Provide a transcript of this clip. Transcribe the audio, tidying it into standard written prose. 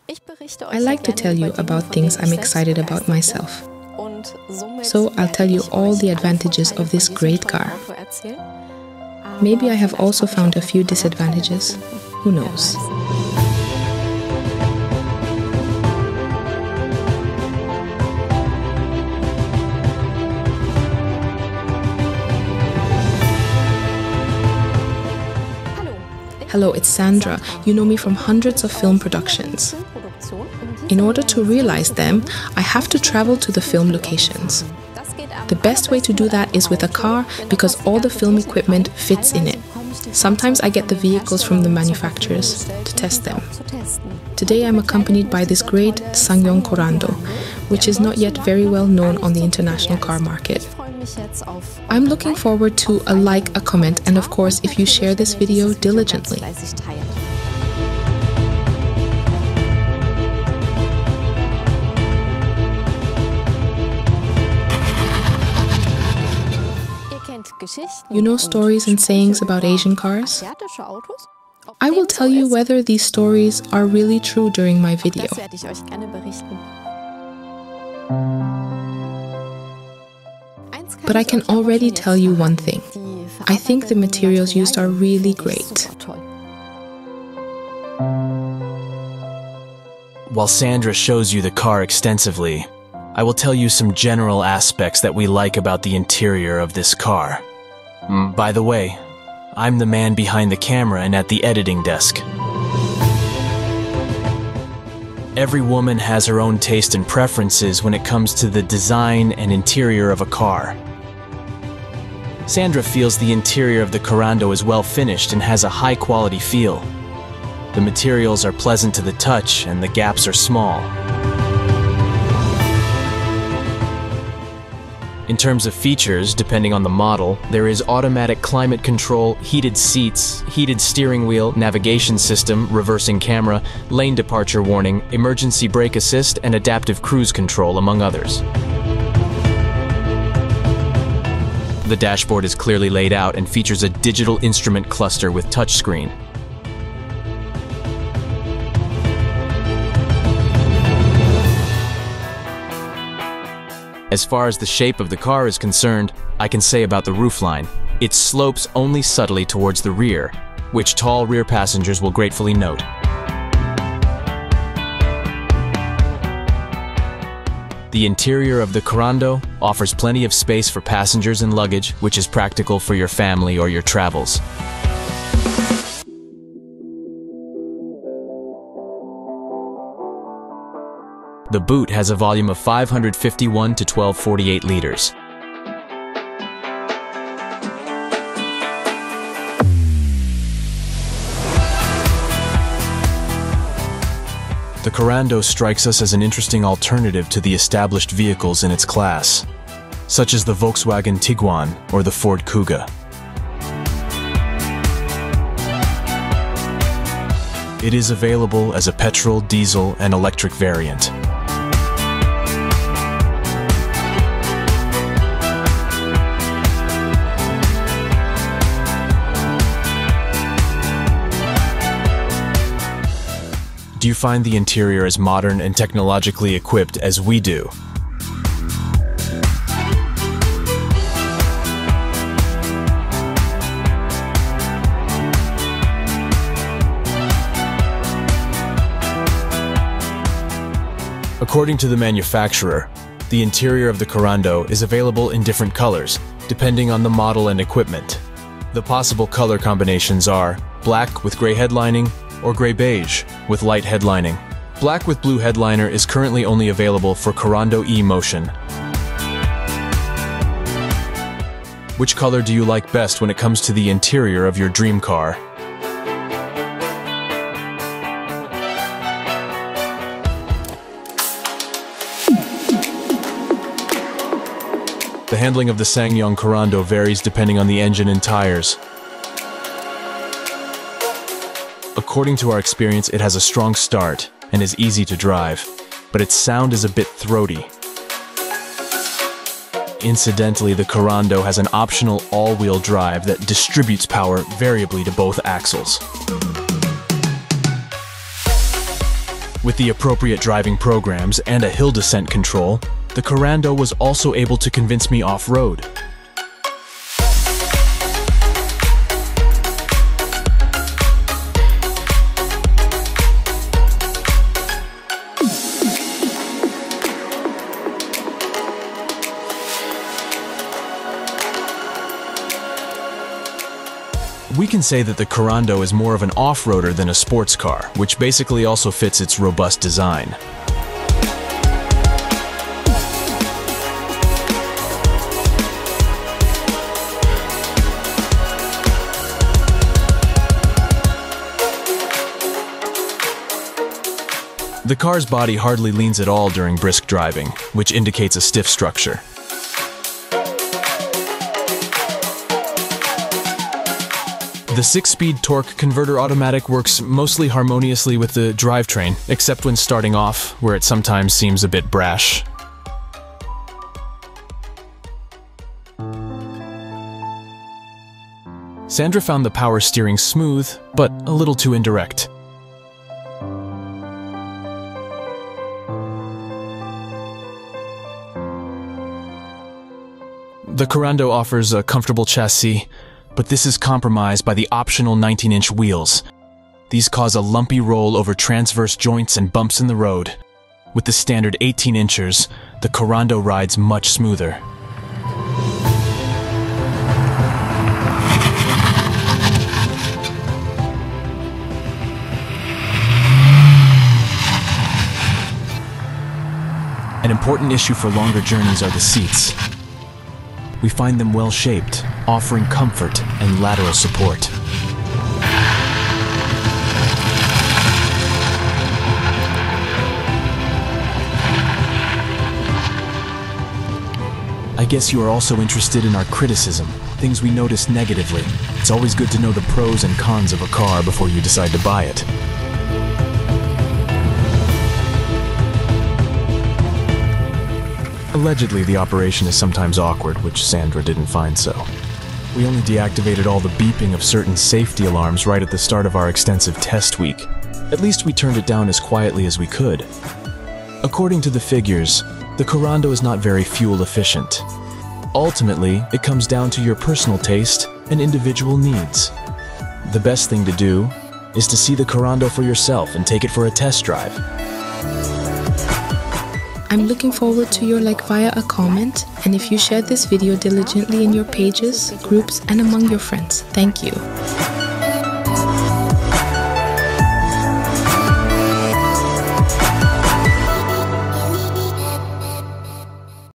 I like to tell you about things I'm excited about myself. So I'll tell you all the advantages of this great car. Maybe I have also found a few disadvantages. Who knows? Hello, it's Sandra. You know me from hundreds of film productions. In order to realize them, I have to travel to the film locations. The best way to do that is with a car because all the film equipment fits in it. Sometimes I get the vehicles from the manufacturers to test them. Today I'm accompanied by this great Ssangyong Korando, which is not yet very well known on the international car market. I'm looking forward to a like, a comment, and of course if you share this video diligently. You know stories and sayings about Asian cars? I will tell you whether these stories are really true during my video. But I can already tell you one thing. I think the materials used are really great. While Sandra shows you the car extensively, I will tell you some general aspects that we like about the interior of this car. By the way, I'm the man behind the camera and at the editing desk. Every woman has her own taste and preferences when it comes to the design and interior of a car. Sandra feels the interior of the Korando is well finished and has a high quality feel. The materials are pleasant to the touch and the gaps are small. In terms of features, depending on the model, there is automatic climate control, heated seats, heated steering wheel, navigation system, reversing camera, lane departure warning, emergency brake assist, and adaptive cruise control, among others. The dashboard is clearly laid out and features a digital instrument cluster with touchscreen. As far as the shape of the car is concerned, I can say about the roofline, it slopes only subtly towards the rear, which tall rear passengers will gratefully note. The interior of the Korando offers plenty of space for passengers and luggage, which is practical for your family or your travels. The boot has a volume of 551 to 1248 liters. The Korando strikes us as an interesting alternative to the established vehicles in its class, such as the Volkswagen Tiguan or the Ford Kuga. It is available as a petrol, diesel, and electric variant. Do you find the interior as modern and technologically equipped as we do? According to the manufacturer, the interior of the Korando is available in different colors, depending on the model and equipment. The possible color combinations are black with gray headlining, or gray beige with light headlining. Black with blue headliner is currently only available for Korando E-Motion. Which color do you like best when it comes to the interior of your dream car? The handling of the SsangYong Korando varies depending on the engine and tires. According to our experience, it has a strong start and is easy to drive, but its sound is a bit throaty. Incidentally, the Korando has an optional all-wheel drive that distributes power variably to both axles. With the appropriate driving programs and a hill descent control, the Korando was also able to convince me off-road. We can say that the Korando is more of an off-roader than a sports car, which basically also fits its robust design. The car's body hardly leans at all during brisk driving, which indicates a stiff structure. The 6-speed torque converter automatic works mostly harmoniously with the drivetrain, except when starting off, where it sometimes seems a bit brash. Sandra found the power steering smooth, but a little too indirect. The Korando offers a comfortable chassis, but this is compromised by the optional 19-inch wheels. These cause a lumpy roll over transverse joints and bumps in the road. With the standard 18 inchers, the Korando rides much smoother. An important issue for longer journeys are the seats. We find them well-shaped, offering comfort and lateral support. I guess you are also interested in our criticism, things we notice negatively. It's always good to know the pros and cons of a car before you decide to buy it. Allegedly, the operation is sometimes awkward, which Sandra didn't find so. We only deactivated all the beeping of certain safety alarms right at the start of our extensive test week. At least we turned it down as quietly as we could. According to the figures, the Korando is not very fuel efficient. Ultimately, it comes down to your personal taste and individual needs. The best thing to do is to see the Korando for yourself and take it for a test drive. I'm looking forward to your like via a comment, and if you shared this video diligently in your pages, groups, and among your friends. Thank you.